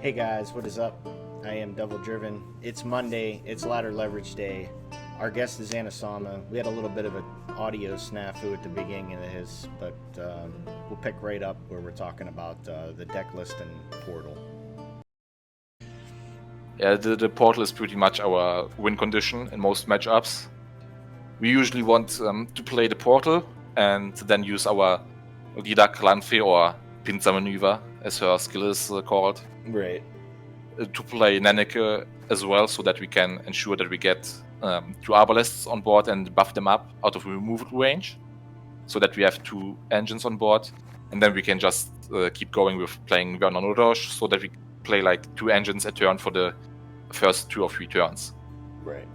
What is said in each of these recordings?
Hey guys, what is up? I am Double Driven. It's Monday. It's Ladder Leverage Day. Our guest is Anasama. We had a little bit of an audio snafu at the beginning of this, but we'll pick right up where we're talking about the deck list and portal. Yeah, the portal is pretty much our win condition in most matchups. We usually want to play the portal and then use our Rida Clanfe or Pinza Maneuver, as her skill is called, Right. to play Nenneke as well, so that we can ensure that we get 2 Arbalests on board and buff them up out of removal range, so that we have 2 engines on board, and then we can just keep going with playing Vernon Roche, so that we play like 2 engines a turn for the first 2 or 3 turns. Right.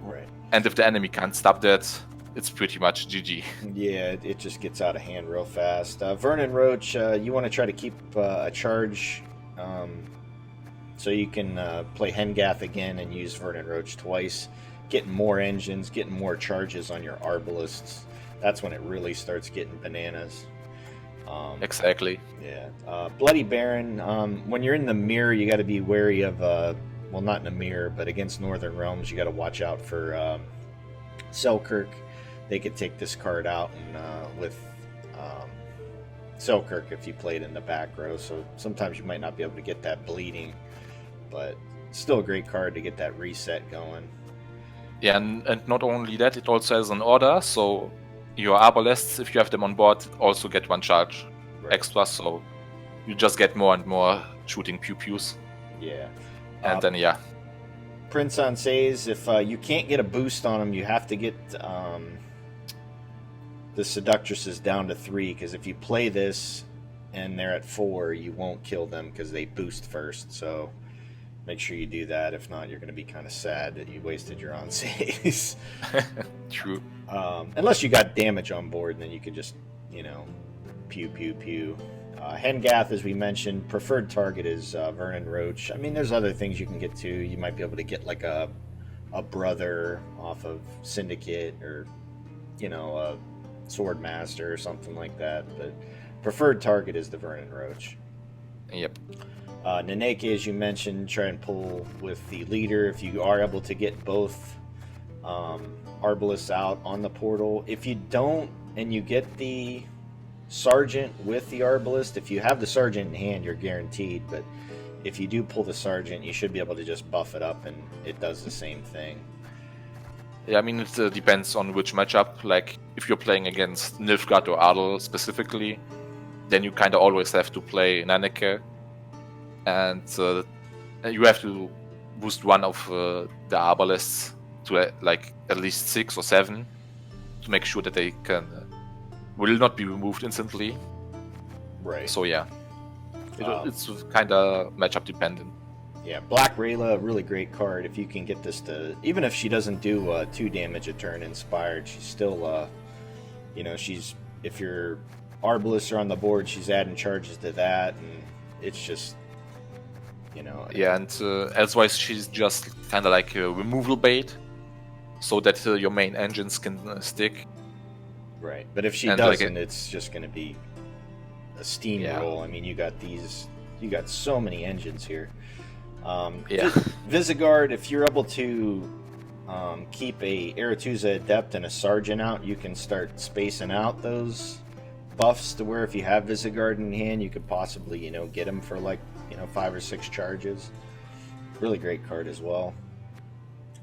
And if the enemy can't stop that, it's pretty much GG. Yeah, it just gets out of hand real fast. Vernon Roach, you want to try to keep a charge so you can play Hengath again and use Vernon Roach twice. Getting more engines, getting more charges on your Arbalists. That's when it really starts getting bananas. Exactly. Yeah. Bloody Baron, when you're in the mirror, you got to be wary of, well, not in the mirror, but against Northern Realms, you got to watch out for Selkirk. They could take this card out and with Selkirk if you played in the back row. So sometimes you might not be able to get that bleeding, but still a great card to get that reset going. Yeah, and not only that, it also has an order, so your Arbalests, if you have them on board, also get 1 charge extra, so you just get more and more shooting pew-pews. Yeah. And then, yeah. Prince on says if you can't get a boost on them, you have to get the Seductresses down to 3, because if you play this and they're at 4, you won't kill them because they boost first. So make sure you do that. If not, you're going to be kind of sad that you wasted your on saves. True. Unless you got damage on board, and then you could just, pew, pew, pew. Hengath, as we mentioned, preferred target is Vernon Roach. I mean, there's other things you can get to. You might be able to get like a brother off of Syndicate, or a Sword Master or something like that. But preferred target is the Vernon Roach. Yep. Nenneke, as you mentioned, try and pull with the leader if you are able to get both Arbalists out on the portal. If you don't, and you get the Sergeant with the Arbalist, if you have the Sergeant in hand, you're guaranteed. But if you do pull the Sergeant, you should be able to just buff it up and it does the same thing. Yeah, I mean, it depends on which matchup. Like, if you're playing against Nilfgaard or Adel specifically, then you kind of always have to play Nenneke. And you have to boost 1 of the Arbalists to like at least 6 or 7 to make sure that they will not be removed instantly. Right. So yeah, it's kind of matchup dependent. Yeah, Black Rayla, really great card. If you can get this to, even if she doesn't do 2 damage a turn inspired, she's still, she's, if your Arbalists are on the board, she's adding charges to that, and it's just, Yeah, and elsewise she's just kind of like a removal bait, so that your main engines can stick. Right, but if she doesn't, it's just going to be a steamroll. I mean, you got so many engines here. Visegard, if you're able to keep a Aretuza Adept and a Sergeant out, you can start spacing out those buffs to where if you have Visegard in hand, you could possibly, get them for like, 5 or 6 charges. Really great card as well.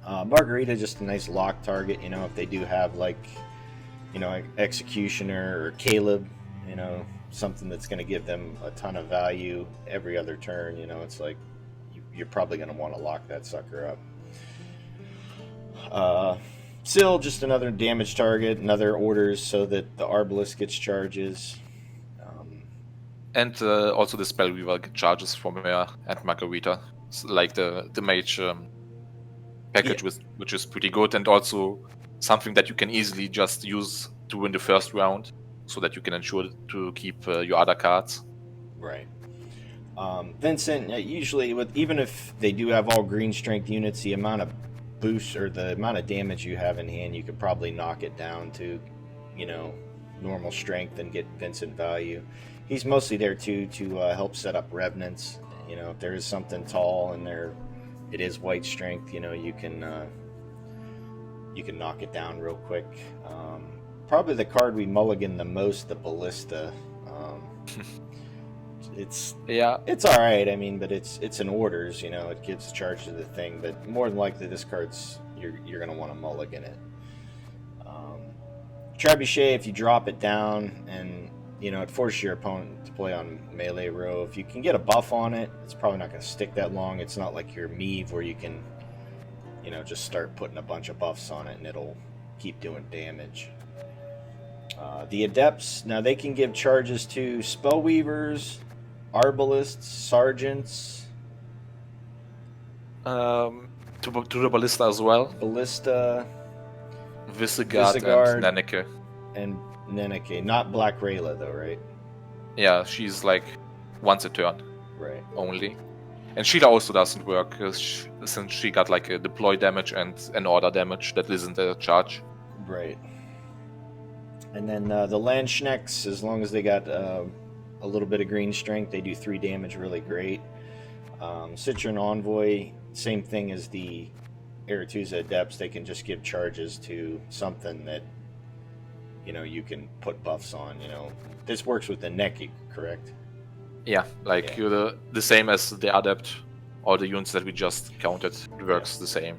Margarita, just a nice lock target, if they do have like, Executioner or Caleb, something that's going to give them a ton of value every other turn. It's like you're probably going to want to lock that sucker up. Syl, just another damage target, another orders so that the Arbalist gets charges. And also the Spellweaver get charges from her and Margarita. It's like the mage package, which is pretty good, and also something that you can easily just use to win the first round, so that you can ensure to keep your other cards. Right. Vincent, usually even if they do have all green strength units, the amount of boost or the amount of damage you have in hand, you could probably knock it down to, normal strength and get Vincent value. He's mostly there too to help set up Revenants You know, if there is something tall and it is white strength, you know, you can knock it down real quick. Probably the card we mulligan the most, the Ballista. It's all right. I mean, but it's in orders. You know, it gives charge to the thing. But more than likely, this card's you're gonna want to mulligan it. Trebuchet, if you drop it down and you know it forces your opponent to play on melee row. If you can get a buff on it, it's probably not going to stick that long. It's not like your Meave where you can, you know, just start putting a bunch of buffs on it and it'll keep doing damage. The Adepts, now they can give charges to Spellweavers, Arbalists, Sergeants. To the Ballista as well. Ballista. Visigoth and Nenneke. And Nenneke. Not Black Rayla though, right? Yeah, she's like once a turn. Right. Only. And Sheila also doesn't work, since she got like a deploy damage and an order damage that isn't a charge. Right. And then the Landsknecks, as long as they got a little bit of green strength, they do 3 damage really great. Citron Envoy, same thing as the Aretuza Adepts, they can just give charges to something that, you know, you can put buffs on, you know. This works with the Nenneke, correct? Yeah, like you're the same as the Adept, or the units that we just counted. It works the same.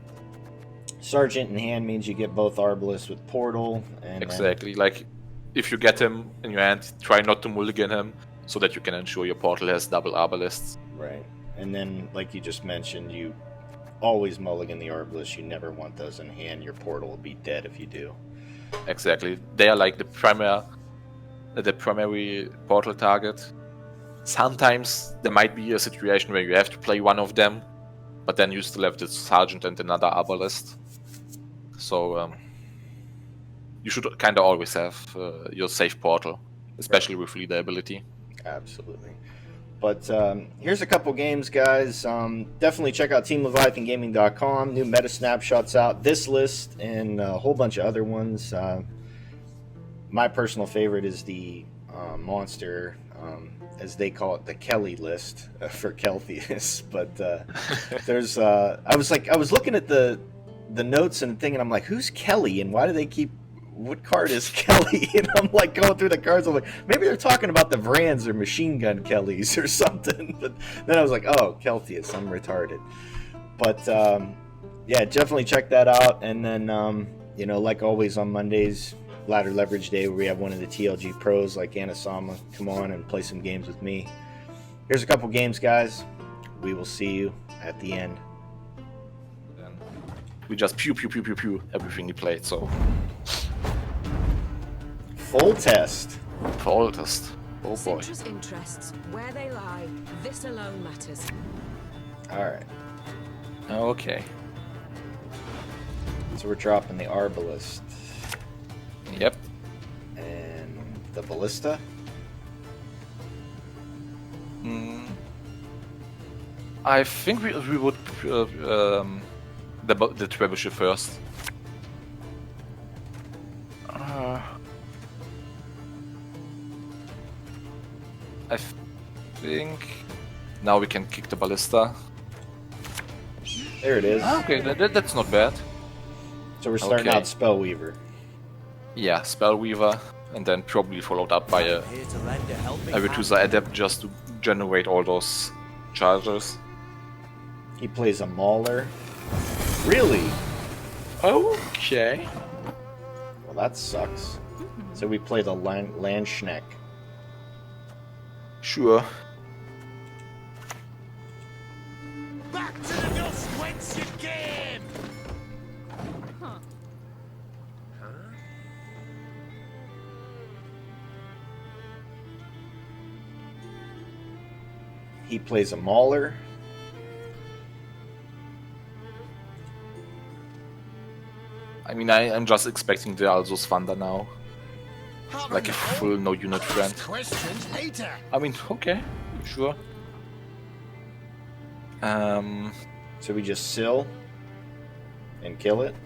Sergeant in hand means you get both Arbalists with Portal. And exactly. Like, if you get him in your hand, try not to mulligan him, so that you can ensure your Portal has double Arbalists. Right. And then, like you just mentioned, you always mulligan the Arbalists. You never want those in hand. Your Portal will be dead if you do. Exactly. They are like the primary Portal target. Sometimes there might be a situation where you have to play one of them, but then you still have the Sergeant and another Arbalist. So you should kind of always have your safe Portal, especially with leader ability. Absolutely. But here's a couple games, guys. Definitely check out TeamLeviathanGaming.com. New meta snapshots out. This list and a whole bunch of other ones. My personal favorite is the monster, as they call it, the Kelly list for Kelthius. But there's, I was looking at the notes and thinking, I'm like, who's Kelly and why do they keep? What card is Kelly? And I'm like going through the cards. I'm like, maybe they're talking about the Vrands or Machine Gun Kellys or something. But then I was like, oh, Kelthius, I'm retarded. But yeah, definitely check that out. And then, you know, like always on Mondays, Ladder Leverage Day, where we have one of the TLG pros like Anasama come on and play some games with me. Here's a couple games, guys. We will see you at the end. And we just pew everything he played. So. Full test. Full test. Oh boy. Citrus interests, where they lie, this alone matters. Alright. Okay. So we're dropping the Arbalist. Yep. And the Ballista. I think we would the Trebuchet first. I think now we can kick the Ballista. There it is. Okay, that's not bad. So we're starting out Spellweaver. Yeah, Spellweaver, and then probably followed up by a Aretuza Adept just to generate all those charges. He plays a Mauler. Really? Okay. Well, that sucks. So we play the Landsknecht. Sure. Back to the dust whence you came! He plays a Mauler. I mean, I'm just expecting the Alzos Thunder now. Like a full no unit friend. Questions later. I mean, okay, sure. So we just sill and kill it.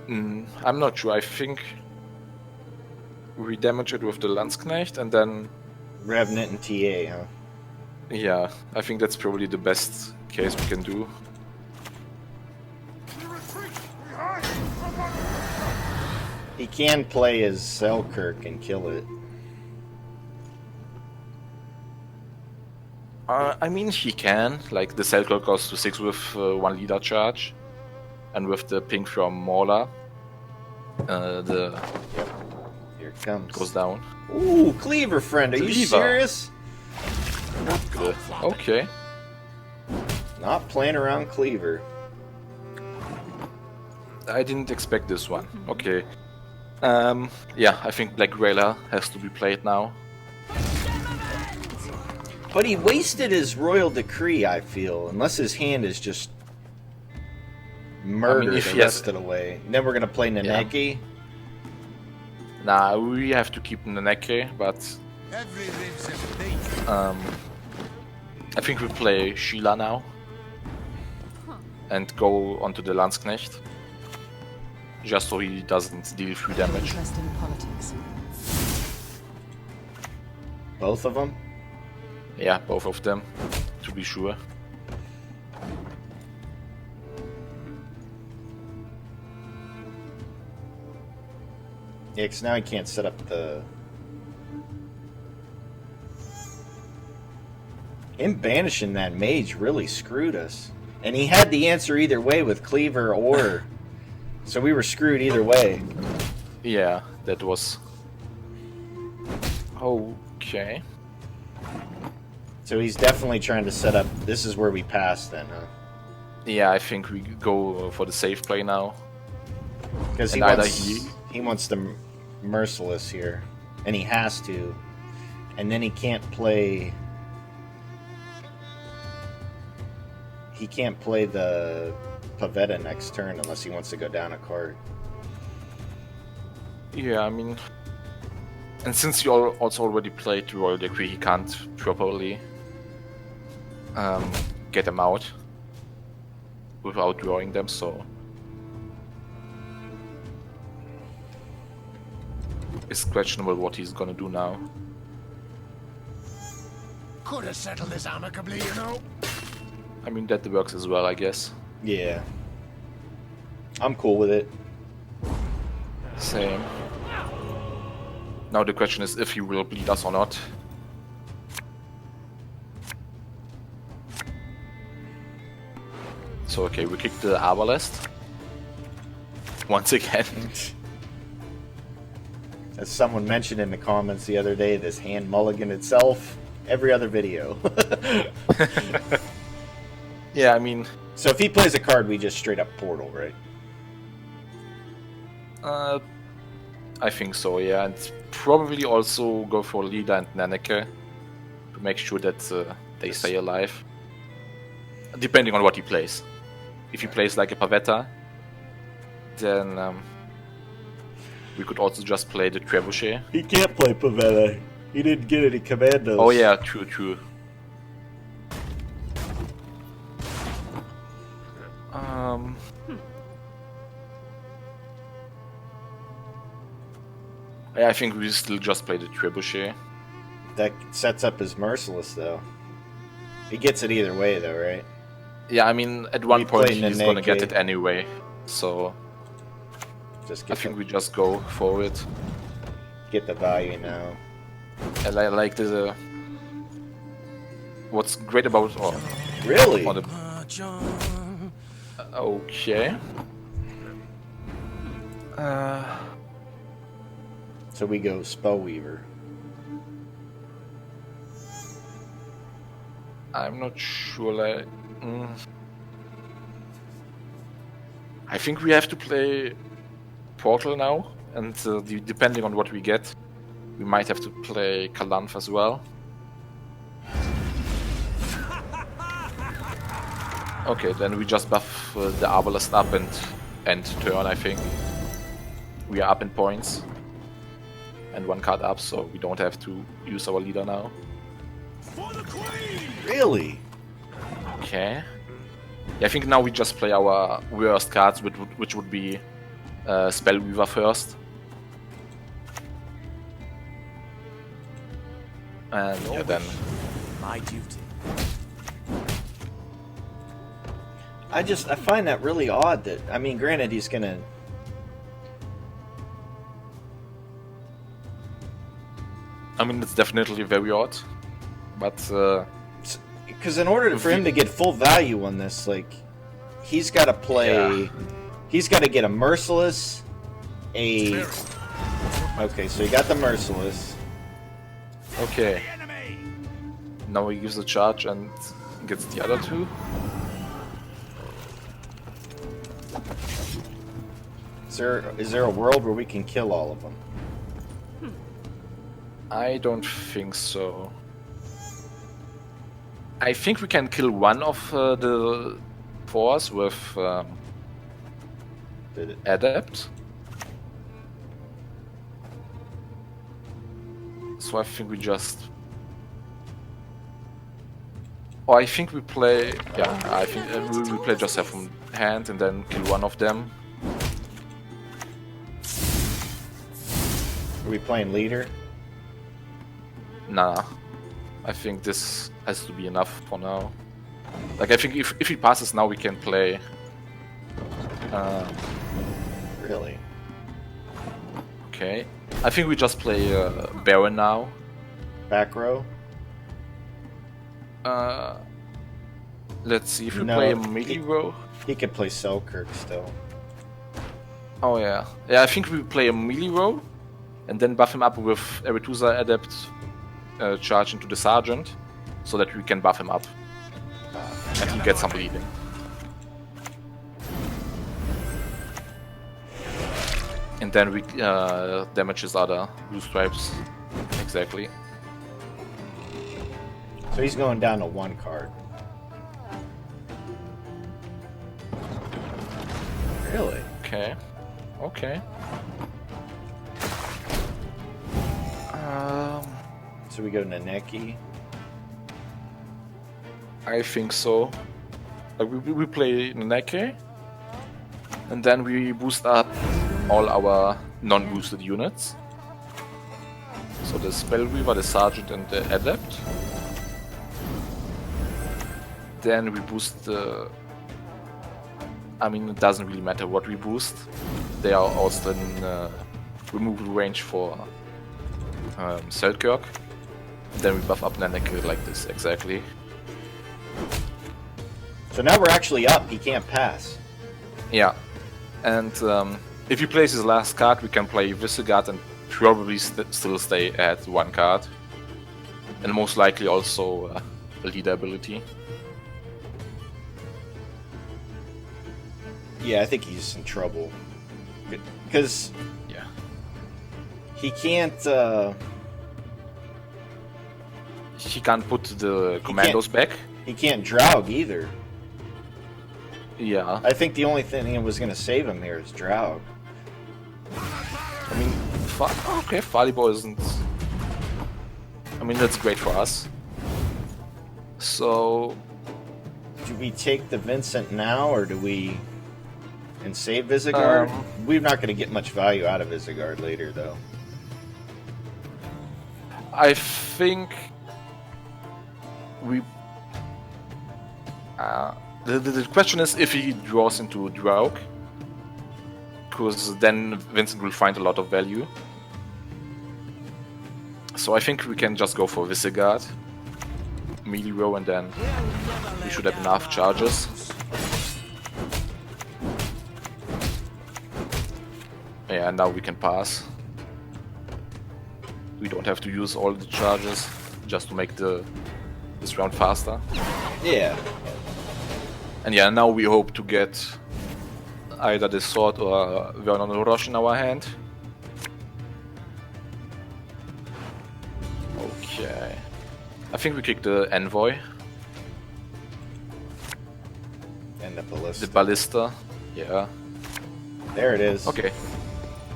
I'm not sure. I think we damage it with the Landsknecht, and then Revenant and TA, huh? yeah, I think that's probably the best case we can do. He can play as Selkirk and kill it. I mean, he can. Like, the Selkirk goes to 6 with 1 leader charge. And with the ping from Mauler, the Yep. Here it comes. goes down. Ooh, Cleaver friend, are you Cleaver. serious? Okay. Not playing around Cleaver. I didn't expect this one. Okay. Yeah, I think Black Railer has to be played now. But he wasted his Royal Decree, I feel, unless his hand is just murdered if the he has- rest of the way. And then we're gonna play Naneki. Nah, we have to keep Naneke, but Every rib's a beat. I think we play Sheila now. And go onto the Landsknecht. Just so he doesn't deal 3 damage. Interest in politics. Both of them. Yeah, both of them, to be sure. Yeah, 'cause now he can't set up the... Him banishing that mage really screwed us. And he had the answer either way with Cleaver or... So we were screwed either way. Yeah, that was... Okay. So he's definitely trying to set up... This is where we pass then, huh? Yeah, I think we go for the safe play now. Because he And either wants, he wants the Merciless here. And he has to. And then he can't play... He can't play the Pavetta next turn unless he wants to go down a card. Yeah, I mean... And since he also already played Royal Decree, he can't properly get them out without drawing them, so... It's questionable what he's gonna do now. Could have settled this amicably, you know. I mean, that works as well, I guess. Yeah. I'm cool with it. Same. Now the question is if he will bleed us or not. So okay, we kick the Arbalest. Once again. As someone mentioned in the comments the other day, this hand mulligan itself, every other video. Yeah, I mean, So if he plays a card, we just straight up portal, right? I think so, yeah. And probably also go for Lida and Nanneke to make sure that they stay alive. Depending on what he plays. If he plays like a Pavetta, then we could also just play the Trebuchet. He can't play Pavetta. He didn't get any commandos. Oh yeah, true, true. Yeah, I think we still just play the Trebuchet. That sets up his Merciless, though. He gets it either way, though, right? Yeah, I mean, at one We point play he's gonna get Nanneke. it anyway, so Just I get, think the, we just go for it. get the value now. And I like the... What's great about... Oh, Really? on the, John. okay. So we go Spellweaver. I'm not sure, like... I think we have to play Portal now, and depending on what we get, we might have to play Kalanth as well. Okay, then we just buff the Arbalest up and end turn, I think. We are up in points. And 1 card up, so we don't have to use our leader now. For the Queen! Really? Okay. Yeah, I think now we just play our worst cards, which would be Spellweaver first. And yeah, then My duty. I find that really odd that, I mean, granted, he's gonna... I mean it's definitely very odd, but Because in order for him to get full value on this, like, he's got to play... Yeah. He's got to get a Merciless, a... Okay, so he got the Merciless. okay. Enemy! Now he gives the charge and gets the other two. Is there a world where we can kill all of them? I don't think so. I think we can kill one of the fours with Did it? Adept. So I think we just... Or I think we play... Yeah, I think we play just have from hand and then kill one of them. Are we playing leader? Nah. I think this has to be enough for now. Like, I think if he passes now, we can play... Really? Okay. I think we just play Baron now. Back row? Let's see if we No, play a melee row. He could play Selkirk still. Oh yeah. Yeah, I think we play a melee row and then buff him up with Aretusa Adept charge into the Sergeant so that we can buff him up and he gets some bleeding. And then we damage his other blue stripes. Exactly. So he's going down to 1 card. Really? Okay. Okay. So we go to Naneki. I think so. Like we play Naneki, and then we boost up all our non-boosted units. So the Spellweaver, the Sergeant, and the Adept. Then we boost the... I mean, it doesn't really matter what we boost. They are also in removal range for Selkirk. Then we buff up Naneki like this, exactly. So now we're actually up. He can't pass. Yeah, and if he plays his last card, we can play Visigoth and probably still stay at 1 card. And most likely also a leader ability. Yeah, I think he's in trouble. Because Yeah. he can't... He can't put the commandos back. He can't Draug either. Yeah. I think the only thing that was going to save him here is Draug. I mean, okay, Falibor isn't... I mean, that's great for us. So... Do we take the Vincent now, or do we... and save Visigoth? We're not going to get much value out of Visigoth later, though. I think... we... the question is if he draws into Draug, because then Vincent will find a lot of value. So I think we can just go for Visigoth, melee row, and then we should have enough charges. Yeah, and now we can pass. We don't have to use all the charges just to make this round faster. Yeah. And yeah, now we hope to get either the sword or Vernon Roche in our hand. Okay. I think we kick the Envoy. And the Ballista. The Ballista. Yeah. There it is. Okay.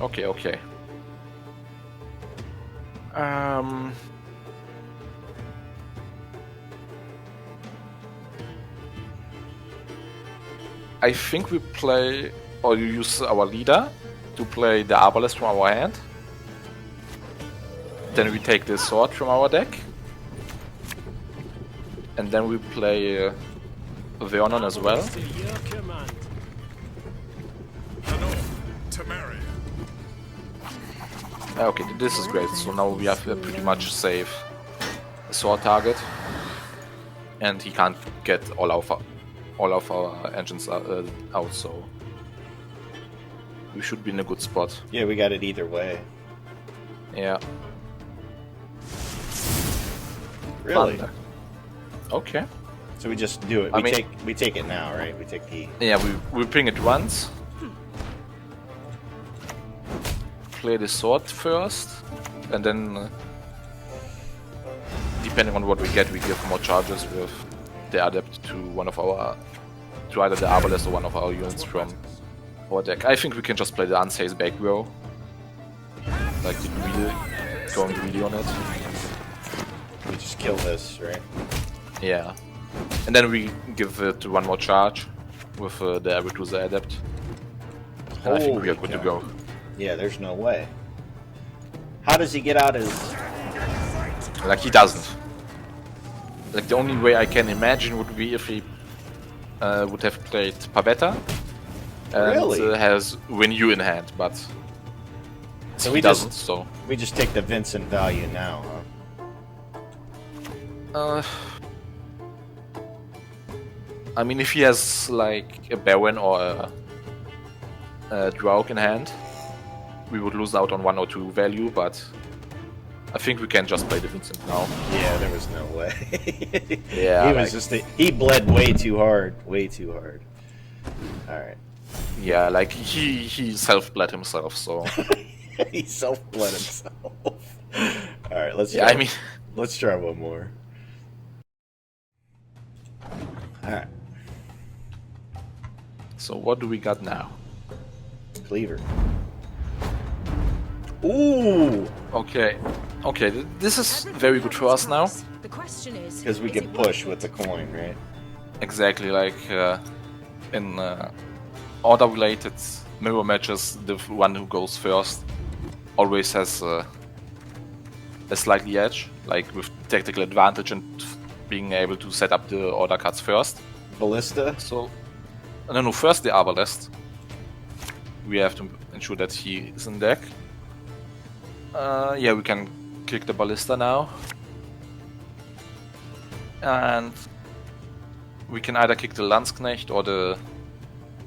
Okay, okay. I think we play, or you use our leader to play the Arbalest from our hand. Then we take the sword from our deck. And then we play Vernon as well. To your command. Tamari. Okay, this is great. So now we have a pretty much safe sword target, and he can't get all of our engines out. So we should be in a good spot. Yeah, we got it either way. Yeah. Really? Thunder. Okay. So we just do it. I mean- We take it now, right? We take the. Yeah, we bring it once. Play the sword first, and then depending on what we get, we give more charges with the adept to one of our, to either the arbalest or one of our units from our deck. I think we can just play the unsafe back row, like going greedy on it. We just kill this, right? Yeah, and then we give it one more charge with the Aretusa adept. And I think we are Holy good to cow. go. Yeah, there's no way. How does he get out his? Like he doesn't. Like the only way I can imagine would be if he would have played Pavetta and Really? has Win You in hand, but So he we doesn't. just So we just take the Vincent value now, huh? I mean, if he has like a Baron or a Draug in hand, we would lose out on 1 or 2 value, but I think we can just play the Vincent now. Yeah, there was no way. Yeah, he was he bled way too hard, way too hard. All right, Yeah, like he self-bled himself, so he self-bled himself. All right, let's. yeah, try, I mean, let's try one more. All right, so what do we got now? Cleaver. Ooh, Okay, okay, this is very good for us now. The question is, because we is can it push worth with the coin, right? Exactly, like in order-related mirror matches, the one who goes first always has a slightly edge, like with tactical advantage and being able to set up the order cards first. Ballista. So, no, first the Arbalest. We have to ensure that he is in deck. Yeah, we can kick the Ballista now. And we can either kick the Landsknecht or the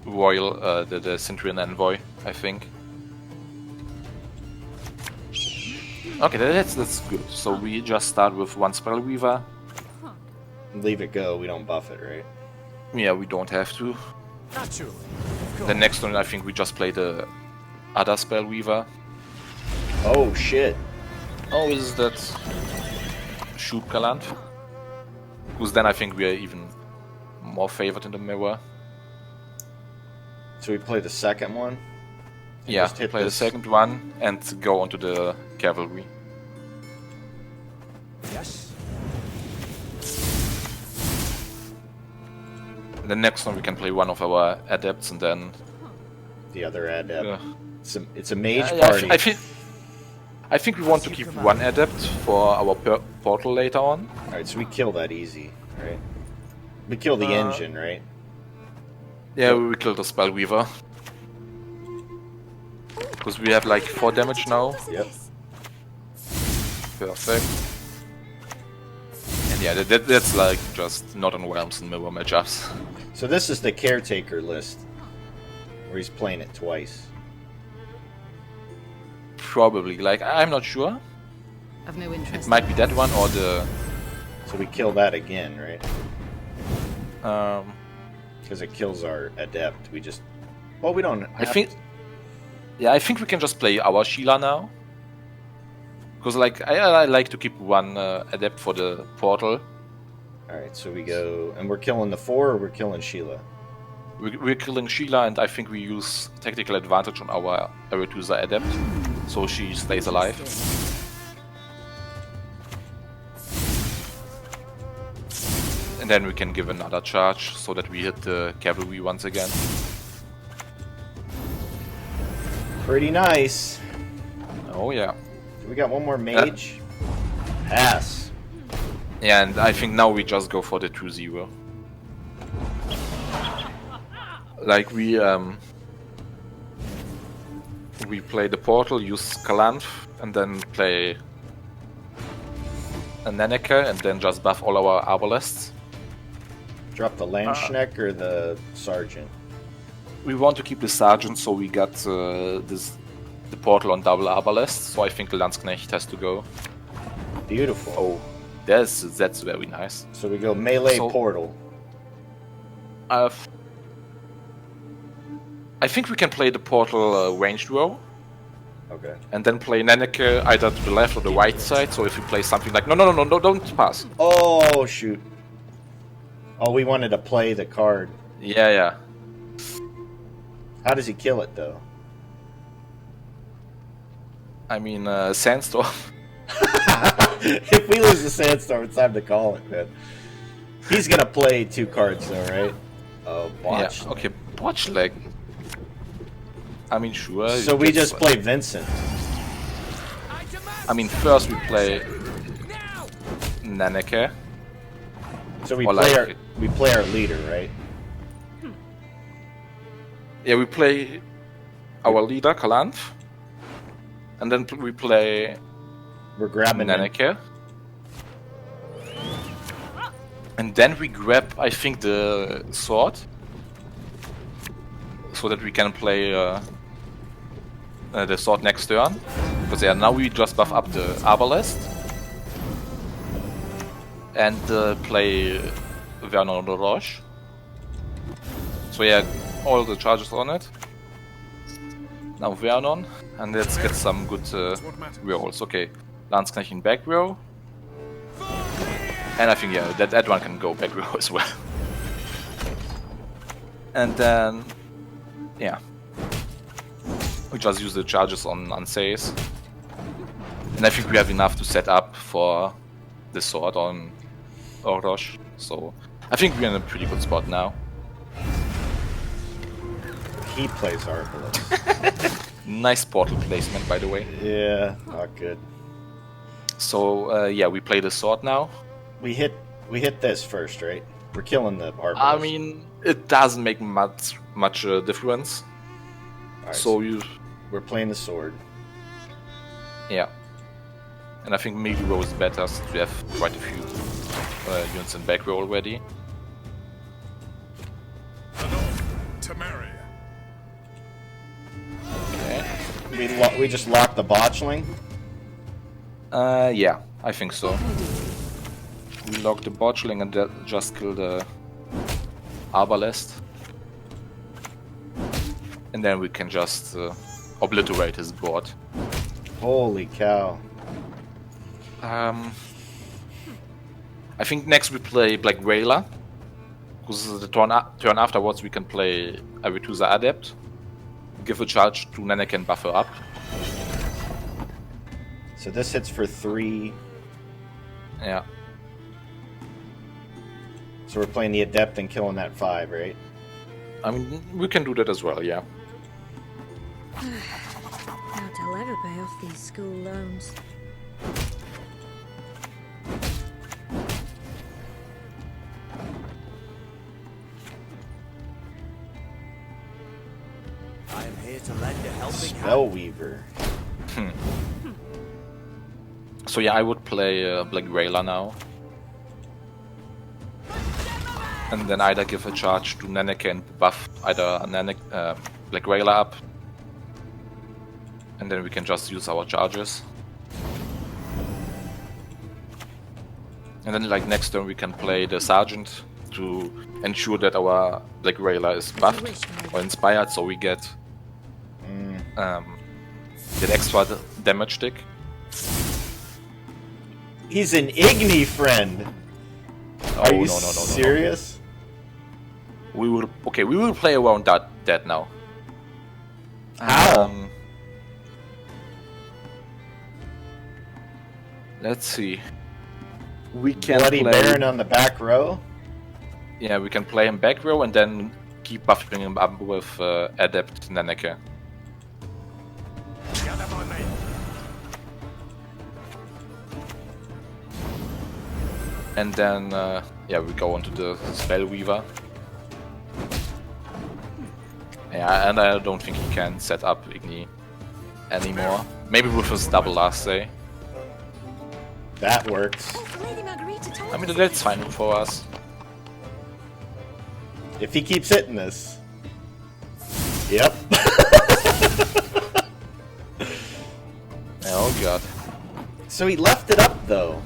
Royal, the Centurion Envoy, I think. Okay, that's good. So we just start with 1 Spellweaver. Leave it go. We don't buff it, right? Yeah, we don't have to. Naturally. The next one, I think we just play the other Spellweaver. Oh shit! Oh, is that Shub Galant? Because then I think we are even more favored in the mirror. So we play the second one. Yeah, just hit play the this. second one and go onto the cavalry. Yes. The next one we can play one of our adepts and then. The other adept. Yeah. It's a mage Yeah, party. I think we want to keep one adept for our portal later on. All right, so we kill that easy, right? We kill the engine, right? Yeah, we will kill the Spellweaver. Because we have like 4 damage now. Yep. Perfect. And yeah, that's like just Northern Realms and mirror matchups. So this is the caretaker list, where he's playing it twice. Probably, like, I'm not sure. Of no interest. It might be that one or the... So we kill that again, right? Um, Because it kills our adept. We just... Well, we don't. I think... Yeah, I think we can just play our Sheila now. Because, like, I like to keep one adept for the portal. All right, so we go, and we're killing the 4, or we're killing Sheila. We're killing Sheila, and I think we use tactical advantage on our Aretusa adept, so she stays alive. And then we can give another charge, so that we hit the cavalry once again. Pretty nice. Oh yeah. We got one more mage. Pass. Yeah, and I think now we just go for the 2-0. Like we play the portal, use Kalanth, and then play a Nenneke, and then just buff all our Arbalests. Drop the Landsknecht or the Sergeant? We want to keep the Sergeant, so we got the portal on double Arbalest, so I think the Landsknecht has to go. Beautiful. Oh, that's very nice. So we go melee So- portal. I think we can play the portal ranged row, Okay. and then play Nenneke either to the left or the right side. So if we play something like no, don't pass. Oh, shoot. Oh, we wanted to play the card. Yeah. How does he kill it, though? I mean, Sandstorm. If we lose the Sandstorm, it's time to call it, man. He's gonna play 2 cards, though, right? Oh, botch. Yeah. Okay, botch leg. I mean, sure. So you we get just some- play Vincent. I demand I mean, first we play now. Nenneke. So we Or play like- our leader, right? Yeah, we play our leader, Kalanth. And then we play We're grabbing Nenneke. And then we grab, I think, the sword. So that we can play the sword next turn. Because yeah, now we just buff up the Arbalest. And play Vernon de Roche. So yeah, all the charges on it. Now Vernon. And let's get some good rerolls. Okay, Landsknecht in back row. And I think, yeah, that one can go back row as well. And then, yeah. We just use the charges on Says. And I think we have enough to set up for the sword on Orosh. So I think we're in a pretty good spot now. He plays Arbalest. Nice portal placement, by the way. Yeah, not good. So, yeah, we play the sword now. We hit this first, right? We're killing the Arbalest. I mean, it doesn't make much difference. Alright, So you, we're playing the sword. yeah. And I think melee row is better since we have quite a few units in back row already. Tamaria. Okay. We just locked the botchling. Yeah, I think so. We lock the botchling and just kill the Arbalest. And then we can just obliterate his board. Holy cow. I think next we play Black Rayla. Because the turn afterwards we can play Aretusa Adept. Give a charge to Nenneke and buffer up. So this hits for 3. Yeah. So we're playing the Adept and killing that 5, right? I mean, we can do that as well, yeah. Doubt I'll ever pay off these school loans. I am here to lend a helping hand. Spellweaver. So yeah, I would play Black Rayla now. And then either give a charge to Nenneke and buff either Black Rayla up. And then we can just use our charges. And then like next turn we can play the Sergeant to ensure that our Black Rayla is buffed or inspired, so we get that extra damage tick. He's an Igni friend. Oh, Are you no. serious? We will play around that now. How? Let's see. We can Bloody play. Baron on the back row? Yeah, we can play him back row and then keep buffing him up with Adept Nenneke. Gather my men. And then, yeah, we go onto the Spellweaver. Yeah, and I don't think he can set up Igni anymore. Maybe with his double last day. That works. Oh, Lady Margarita told I mean, us. that's fine for us. If he keeps hitting this. Yep. Oh god. So he left it up though.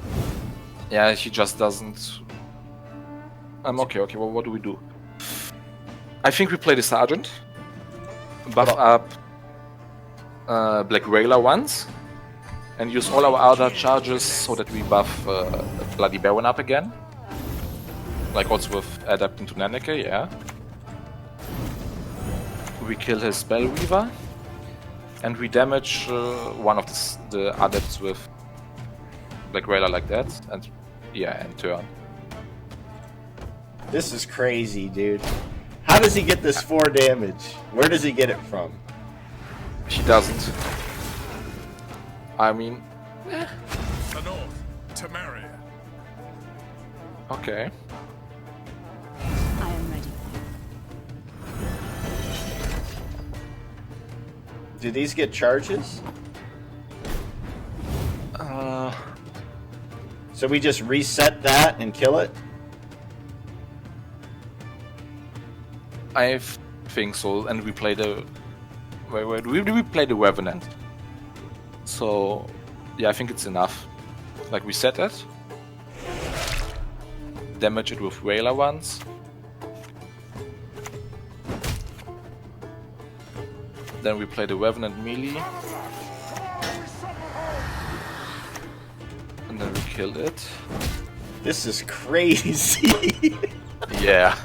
Yeah, he just doesn't... okay, well, what do we do? I think we play the Sergeant. Buff up Black Railer once. And use all our other charges so that we buff Bloody Baron up again. Like also with Adapting to Nenneke, yeah. We kill his Spellweaver. And we damage one of the Adepts with Black Railer like that. And yeah, end turn. This is crazy, dude. How does he get this 4 damage? Where does he get it from? He doesn't. I mean, The north, Temeria. okay. I am ready. Do these get charges? So we just reset that and kill it? I think so, and we play the... Wait, we play the Revenant. So, yeah, I think it's enough. Like, we set it. Damage it with Wailer once. Then we play the Revenant melee. And then we killed it. This is crazy. Yeah.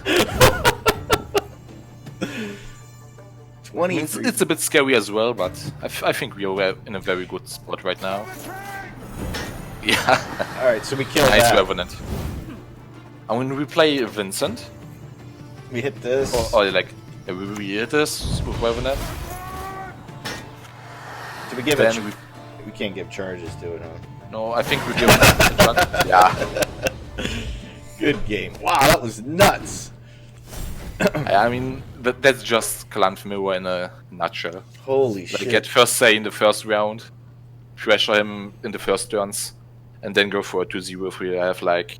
23. It's a bit scary as well, but I think we are in a very good spot right now. Yeah. Alright, so we kill Nice that. Revenant. And when we play Vincent, We hit this. or like, we hit this with Revenant, Do we give it? then we... We can't give charges to it, huh? No, I think we give it a chance. Yeah. Good game. Wow, that was nuts. I mean, that's just Calamity Mirror in a nutshell. Holy Like, shit. get first say in the first round, pressure him in the first turns, and then go for a 2-0 if we have like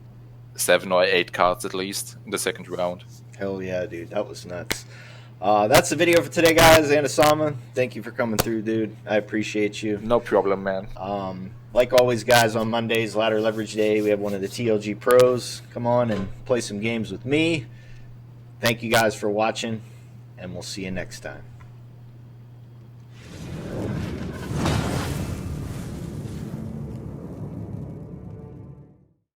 7 or 8 cards at least in the second round. Hell yeah, dude. That was nuts. That's the video for today, guys. Anasama, thank you for coming through, dude. I appreciate you. No problem, man. Like always, guys, on Mondays, Ladder Leverage Day, we have one of the TLG pros. Come on and play some games with me. Thank you guys for watching, and we'll see you next time.